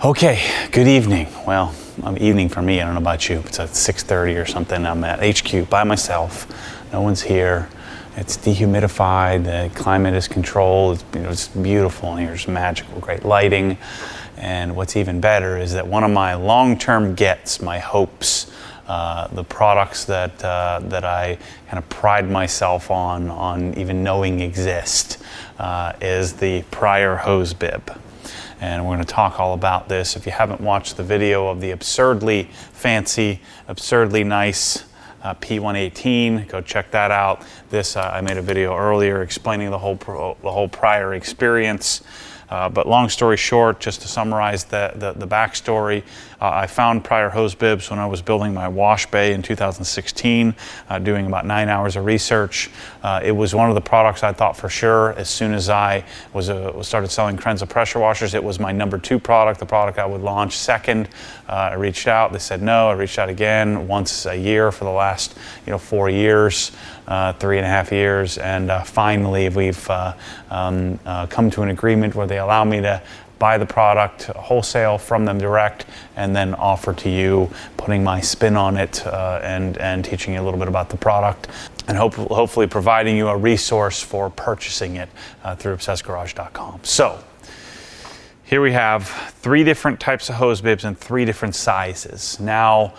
Okay, good evening. Well, evening for me, I don't know about you. It's at 6:30 or something. I'm at HQ by myself. No one's here. It's dehumidified, the climate is controlled. It's beautiful in here, it's magical, great lighting. And what's even better is that one of my long-term gets, my hopes, the products that I kind of pride myself on even knowing exist, is the Prier hose bib. And we're going to talk all about this. If you haven't watched the video of the absurdly fancy, absurdly nice P-118, go check that out. I made a video earlier explaining the whole Prier experience. But long story short, just to summarize the backstory, I found Prier hose bibs when I was building my wash bay in 2016, doing about 9 hours of research. It was one of the products I thought for sure, as soon as I started selling Krenza pressure washers, it was my #2 product, the product I would launch second. I reached out, they said no. I reached out again once a year for the last 4 years. 3.5 years, and finally we've come to an agreement where they allow me to buy the product wholesale from them direct and then offer to you, putting my spin on it and teaching you a little bit about the product, and hopefully providing you a resource for purchasing it through obsessedgarage.com. So here we have 3 different types of hose bibs in 3 different sizes. Now,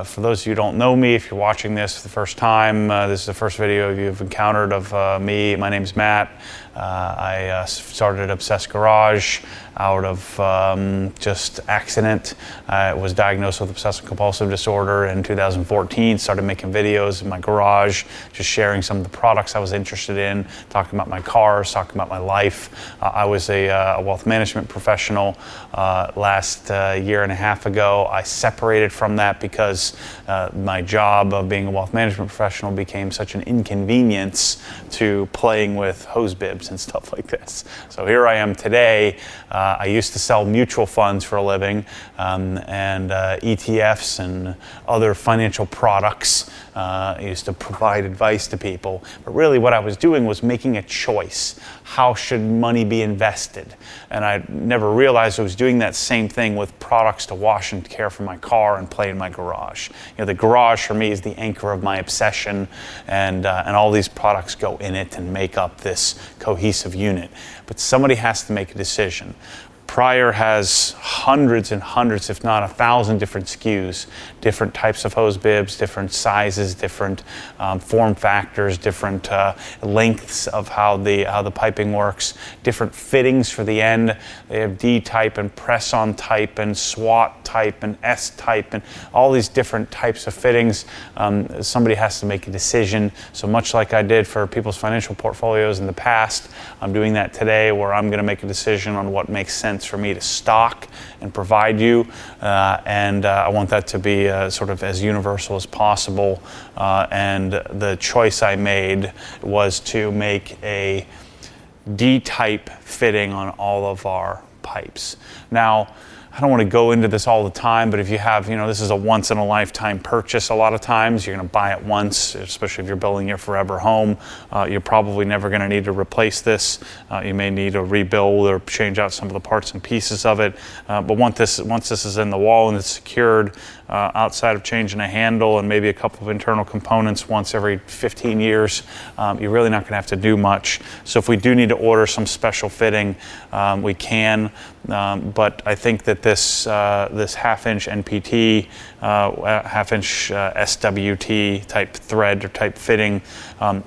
for those of you who don't know me, if you're watching this for the first time, this is the first video you've encountered of me. My name's Matt. I started Obsessed Garage out of just accident. I was diagnosed with obsessive compulsive disorder in 2014, started making videos in my garage, just sharing some of the products I was interested in, talking about my cars, talking about my life. I was a wealth management professional. Last year and a half ago, I separated from that because my job of being a wealth management professional became such an inconvenience to playing with hose bibs and stuff like this. So here I am today. I used to sell mutual funds for a living, and ETFs and other financial products. I used to provide advice to people, but really what I was doing was making a choice. How should money be invested? And I never realized I was doing that same thing with products to wash and care for my car and play in my garage. The garage for me is the anchor of my obsession, and all these products go in it and make up this cohesive unit. But somebody has to make a decision. Prier has hundreds and hundreds, if not 1,000 different SKUs, different types of hose bibs, different sizes, different form factors, different lengths of how the piping works, different fittings for the end. They have D-type and press-on type and SWAT type and S-type and all these different types of fittings. Somebody has to make a decision. So much like I did for people's financial portfolios in the past, I'm doing that today, where I'm going to make a decision on what makes sense for me to stock and provide you, and I want that to be sort of as universal as possible, and the choice I made was to make a D-type fitting on all of our pipes. Now, I don't want to go into this all the time, but if you have, this is a once in a lifetime purchase. A lot of times you're going to buy it once, especially if you're building your forever home. You're probably never going to need to replace this. You may need to rebuild or change out some of the parts and pieces of it. But once this is in the wall and it's secured, outside of changing a handle and maybe a couple of internal components once every 15 years, you're really not going to have to do much. So if we do need to order some special fitting, we can. But I think that this half-inch NPT, half-inch SWT type thread or type fitting,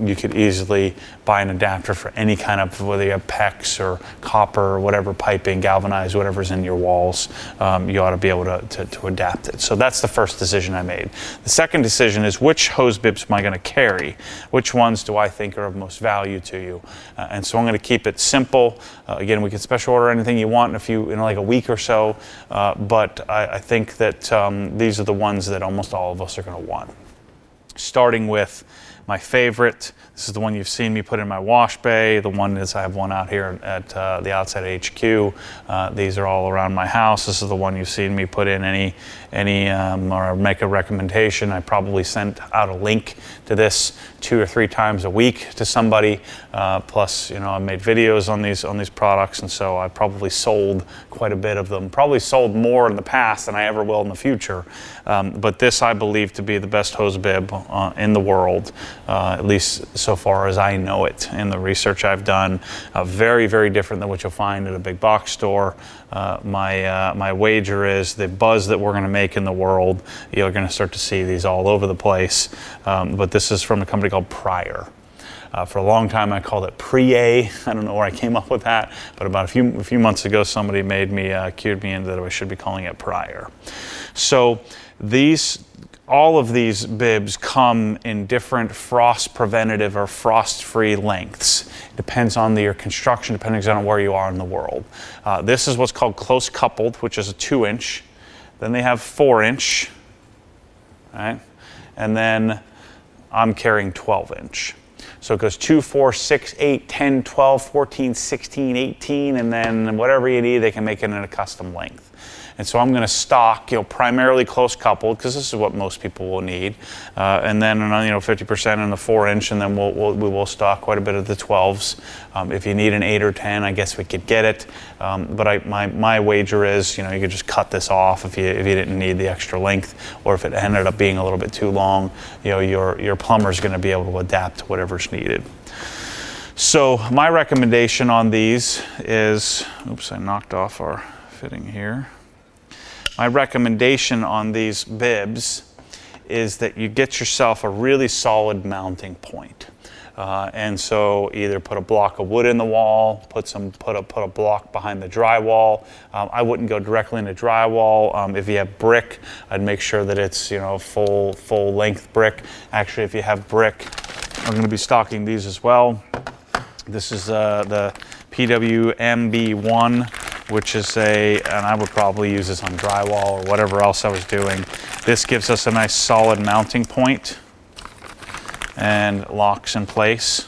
you could easily buy an adapter for any kind of, whether you have PEX or copper or whatever piping, galvanized, whatever's in your walls, you ought to be able to adapt it. So that's the first decision I made. The second decision is, which hose bibs am I going to carry? Which ones do I think are of most value to you? And so I'm going to keep it simple. Again, we can special order anything you want in like a week or so, but I think that these are the ones that almost all of us are going to want. Starting with my favorite. This is the one you've seen me put in my wash bay. The one is, I have one out here at the outside HQ. These are all around my house. This is the one you've seen me put in or make a recommendation. I probably sent out a link to this 2 or 3 times a week to somebody. Plus, you know, I made videos on these products, and so I probably sold quite a bit of them. Probably sold more in the past than I ever will in the future. But this I believe to be the best hose bib in the world, at least so far as I know it in the research I've done. Very, very different than what you'll find at a big box store. My wager is the buzz that we're going to make in the world, you're going to start to see these all over the place. But this is from a company called Prier. For a long time I called it Prier. I don't know where I came up with that, but about a few months ago somebody made me, cued me into that I should be calling it Prier. So all of these bibs come in different frost preventative or frost-free lengths. Depends on your construction, depending on where you are in the world. This is what's called close coupled, which is a 2-inch. Then they have 4-inch, right? And then I'm carrying 12-inch. So it goes 2, 4, 6, 8, 10, 12, 14, 16, 18, and then whatever you need, they can make it in a custom length. And so I'm going to stock, you know, primarily close coupled, because this is what most people will need, and then 50% in the 4-inch, and then we will stock quite a bit of the 12s. If you need an 8 or 10, I guess we could get it. But my wager is, you know, you could just cut this off if you didn't need the extra length, or if it ended up being a little bit too long, you know, your plumber's going to be able to adapt to whatever's needed. So my recommendation on these is, oops, I knocked off our fitting here. My recommendation on these bibs is that you get yourself a really solid mounting point. And so either put a block of wood in the wall, put a block behind the drywall. I wouldn't go directly into drywall. If you have brick, I'd make sure that it's, you know, full length brick. Actually, if you have brick, I'm going to be stocking these as well. This is the PWMB1, which is and I would probably use this on drywall or whatever else I was doing. This gives us a nice solid mounting point and locks in place.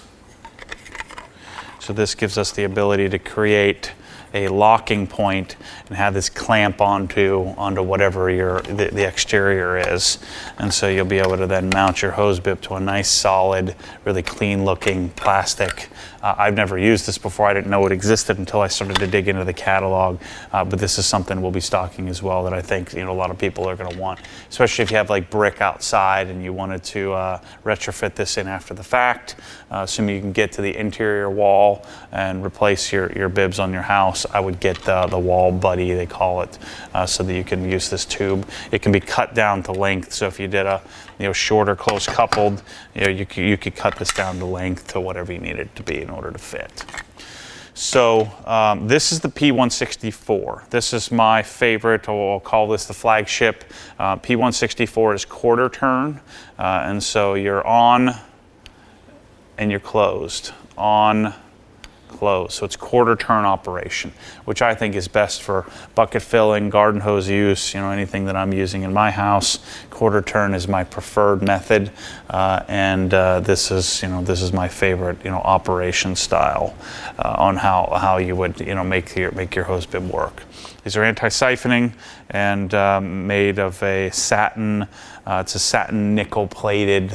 So this gives us the ability to create a locking point and have this clamp onto whatever the exterior is. And so you'll be able to then mount your hose bib to a nice solid, really clean looking plastic. I've never used this before. I didn't know it existed until I started to dig into the catalog. But this is something we'll be stocking as well that I think, you know, a lot of people are going to want, especially if you have like brick outside and you wanted to retrofit this in after the fact. Assuming you can get to the interior wall and replace your bibs on your house, I would get the wall buddy, they call it, so that you can use this tube. It can be cut down to length. So if you did a shorter close coupled, you could cut this down to length to whatever you need it to be in order to fit. So this is the P-164. This is my favorite, or I'll call this the flagship. P-164 is quarter turn, and so you're on and you're closed, on, close. So it's quarter turn operation, which I think is best for bucket filling, garden hose use, you know, anything that I'm using in my house. Quarter turn is my preferred method, and this is my favorite, you know, operation style on how you would, you know, make your hose bib work. These are anti-siphoning and made of a satin. It's a satin nickel-plated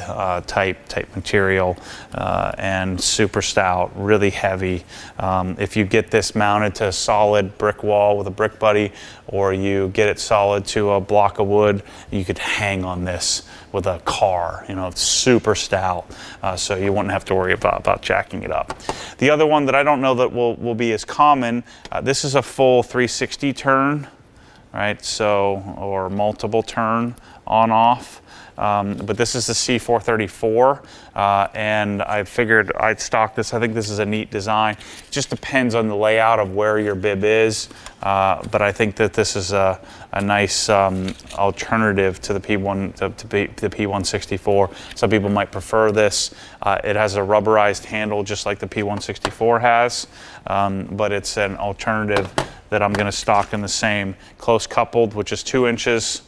type material, and super stout, really heavy. If you get this mounted to a solid brick wall with a brick buddy, or you get it solid to a block of wood, you could hang on this with a car. You know, it's super stout, so you wouldn't have to worry about jacking it up. The other one that I don't know that will be as common, this is a full 360 turn, right? So, or multiple turn on off. But this is the C-434, and I figured I'd stock this. I think this is a neat design. It just depends on the layout of where your bib is, but I think that this is a nice alternative to the P-164. Some people might prefer this. It has a rubberized handle just like the P-164 has, but it's an alternative that I'm going to stock in the same close coupled, which is 2 inches,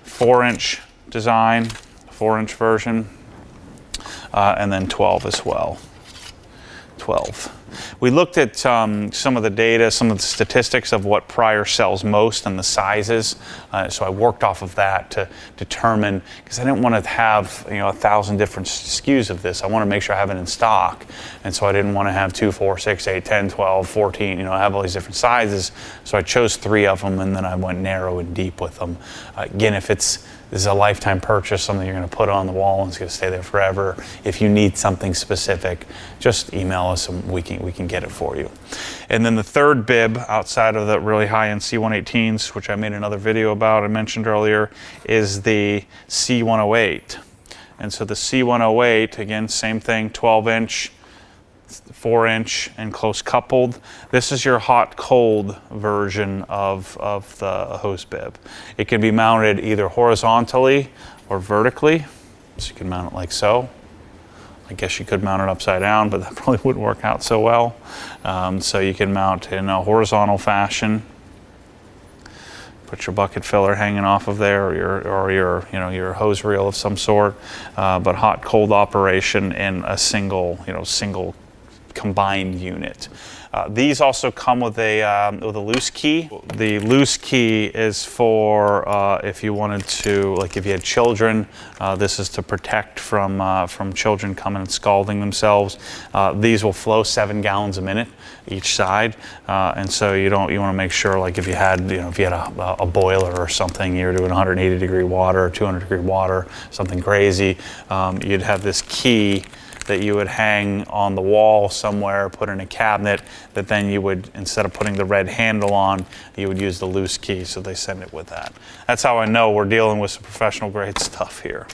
4-inch design, 4-inch version, and then 12 as well. 12. we looked at some of the data, some of the statistics of what Prier sells most and the sizes. So I worked off of that to determine, because I didn't want to have 1,000 different SKUs of this. I want to make sure I have it in stock. And so I didn't want to have 2, 4, 6, 8, 10, 12, 14, I have all these different sizes. So I chose 3 of them, and then I went narrow and deep with them. Again, if this is a lifetime purchase, something you're going to put on the wall and it's going to stay there forever. If you need something specific, just email us and we can get it for you. And then the third bib, outside of the really high-end C-118s, which I made another video about, I mentioned earlier, is the C-108. And so the C-108, again, same thing, 12-inch, 4-inch, and close coupled. This is your hot-cold version of the hose bib. It can be mounted either horizontally or vertically. So you can mount it like so. I guess you could mount it upside down, but that probably wouldn't work out so well. So you can mount in a horizontal fashion. Put your bucket filler hanging off of there, or your hose reel of some sort. But hot-cold operation in a single combined unit. These also come with a loose key. The loose key is for if you wanted to, like if you had children, this is to protect from children coming and scalding themselves. These will flow 7 gallons a minute each side, and so you want to make sure, like if you had a boiler or something, you're doing 180 degree water, 200 degree water, something crazy, you'd have this key that you would hang on the wall somewhere, put in a cabinet, that then you would, instead of putting the red handle on, you would use the loose key, so they send it with that. That's how I know we're dealing with some professional grade stuff here.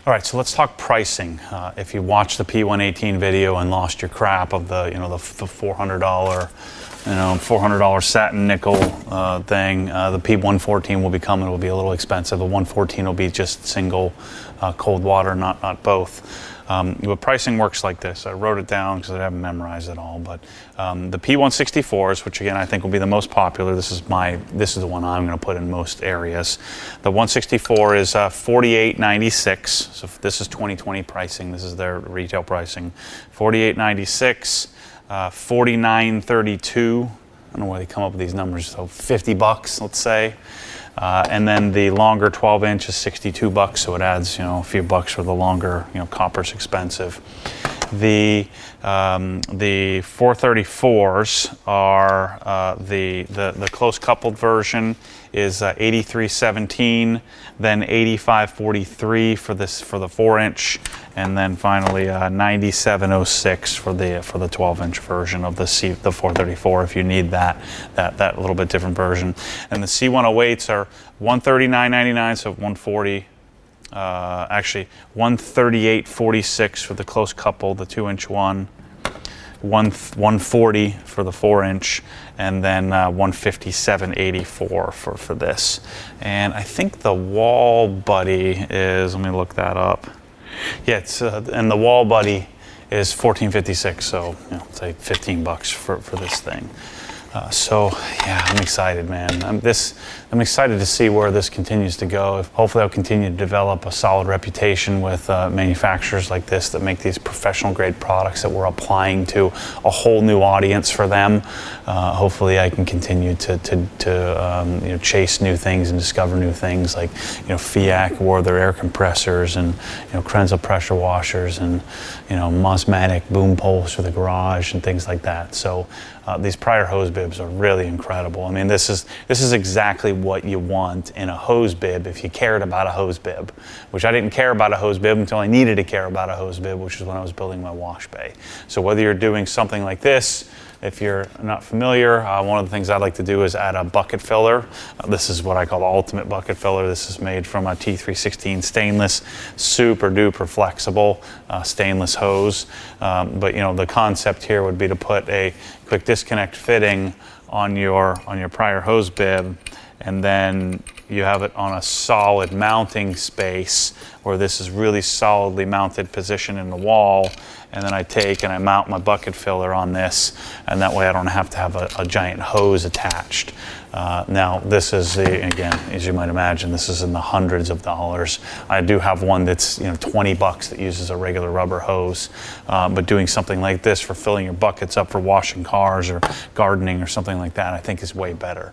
All right, so let's talk pricing. If you watched the P-118 video and lost your crap of the $400 satin nickel thing, the P-114 will be coming. It will be a little expensive. The 114 will be just single cold water, not both. But pricing works like this. I wrote it down because I haven't memorized it all. But the P-164s, which again I think will be the most popular. This is the one I'm going to put in most areas. The 164 is $48.96. So this is 2020 pricing. This is their retail pricing. $48.96, $49.32. I don't know why they come up with these numbers. So $50, let's say. And then the longer 12-inch is $62, so it adds a few bucks for the longer. Copper's expensive. The 434s are the close coupled version is 83.17, then 85.43 for the 4-inch, and then finally 97.06 for the 12-inch version of the 434 if you need that little bit different version. And the C108s are $139.99, so 140. Actually 138.46 for the close couple, the 2-inch one, 140 for the 4-inch, and then 157.84 for this. And I think the wall buddy is, let me look that up. Yeah, it's and the wall buddy is $14.56, so say $15 for this thing. So yeah, I'm excited, man. I'm excited to see where this continues to go. Hopefully I'll continue to develop a solid reputation with manufacturers like this that make these professional grade products that we're applying to a whole new audience for them. Hopefully I can continue to chase new things and discover new things, like FIAC wore their air compressors, and Krenzel pressure washers, and Mosmatic boom poles for the garage and things like that. So these Prier hose bibs are really incredible. I mean, this is exactly what you want in a hose bib if you cared about a hose bib, which I didn't care about a hose bib until I needed to care about a hose bib, which is when I was building my wash bay. So whether you're doing something like this, if you're not familiar, one of the things I like to do is add a bucket filler. This is what I call the ultimate bucket filler. This is made from a T316 stainless, super duper flexible stainless hose. But the concept here would be to put a quick disconnect fitting on your Prier hose bib, and then you have it on a solid mounting space where this is really solidly mounted position in the wall, and then I take and I mount my bucket filler on this, and that way I don't have to have a giant hose attached. Now this is again, as you might imagine, this is in the hundreds of dollars. I do have one that's 20 bucks that uses a regular rubber hose, but doing something like this for filling your buckets up for washing cars or gardening or something like that, I think is way better.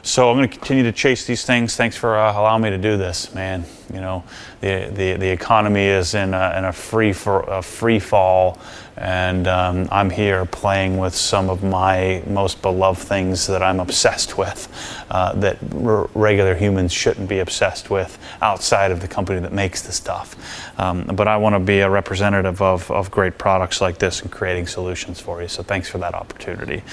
So I'm going to continue to chase these things. Thanks for allowing me to do this, man. The economy is in a free fall, and I'm here playing with some of my most beloved things that I'm obsessed with, that regular humans shouldn't be obsessed with outside of the company that makes the stuff. But I want to be a representative of great products like this and creating solutions for you. So thanks for that opportunity.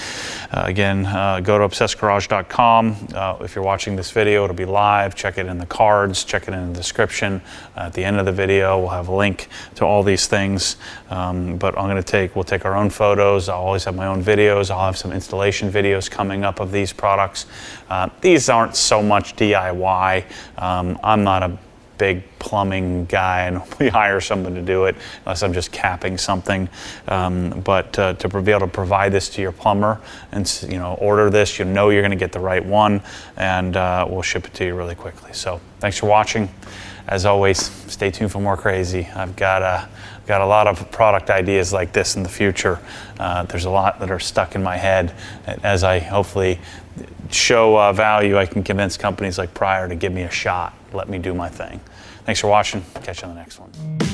Again, go to obsessedgarage.com. If you're watching this video, it'll be live. Check it in the cards, check it in the description. At the end of the video, we'll have a link to all these things. But we'll take our own photos. I'll always have my own videos. I'll have some installation videos coming up of these products. These aren't so much DIY. I'm not a big plumbing guy, and we hire someone to do it unless I'm just capping something. But to be able to provide this to your plumber and order this, you're going to get the right one, and we'll ship it to you really quickly. So thanks for watching. As always, stay tuned for more crazy. I've got a lot of product ideas like this in the future. There's a lot that are stuck in my head. As I hopefully show value, I can convince companies like Prier to give me a shot. Let me do my thing. Thanks for watching. Catch you on the next one.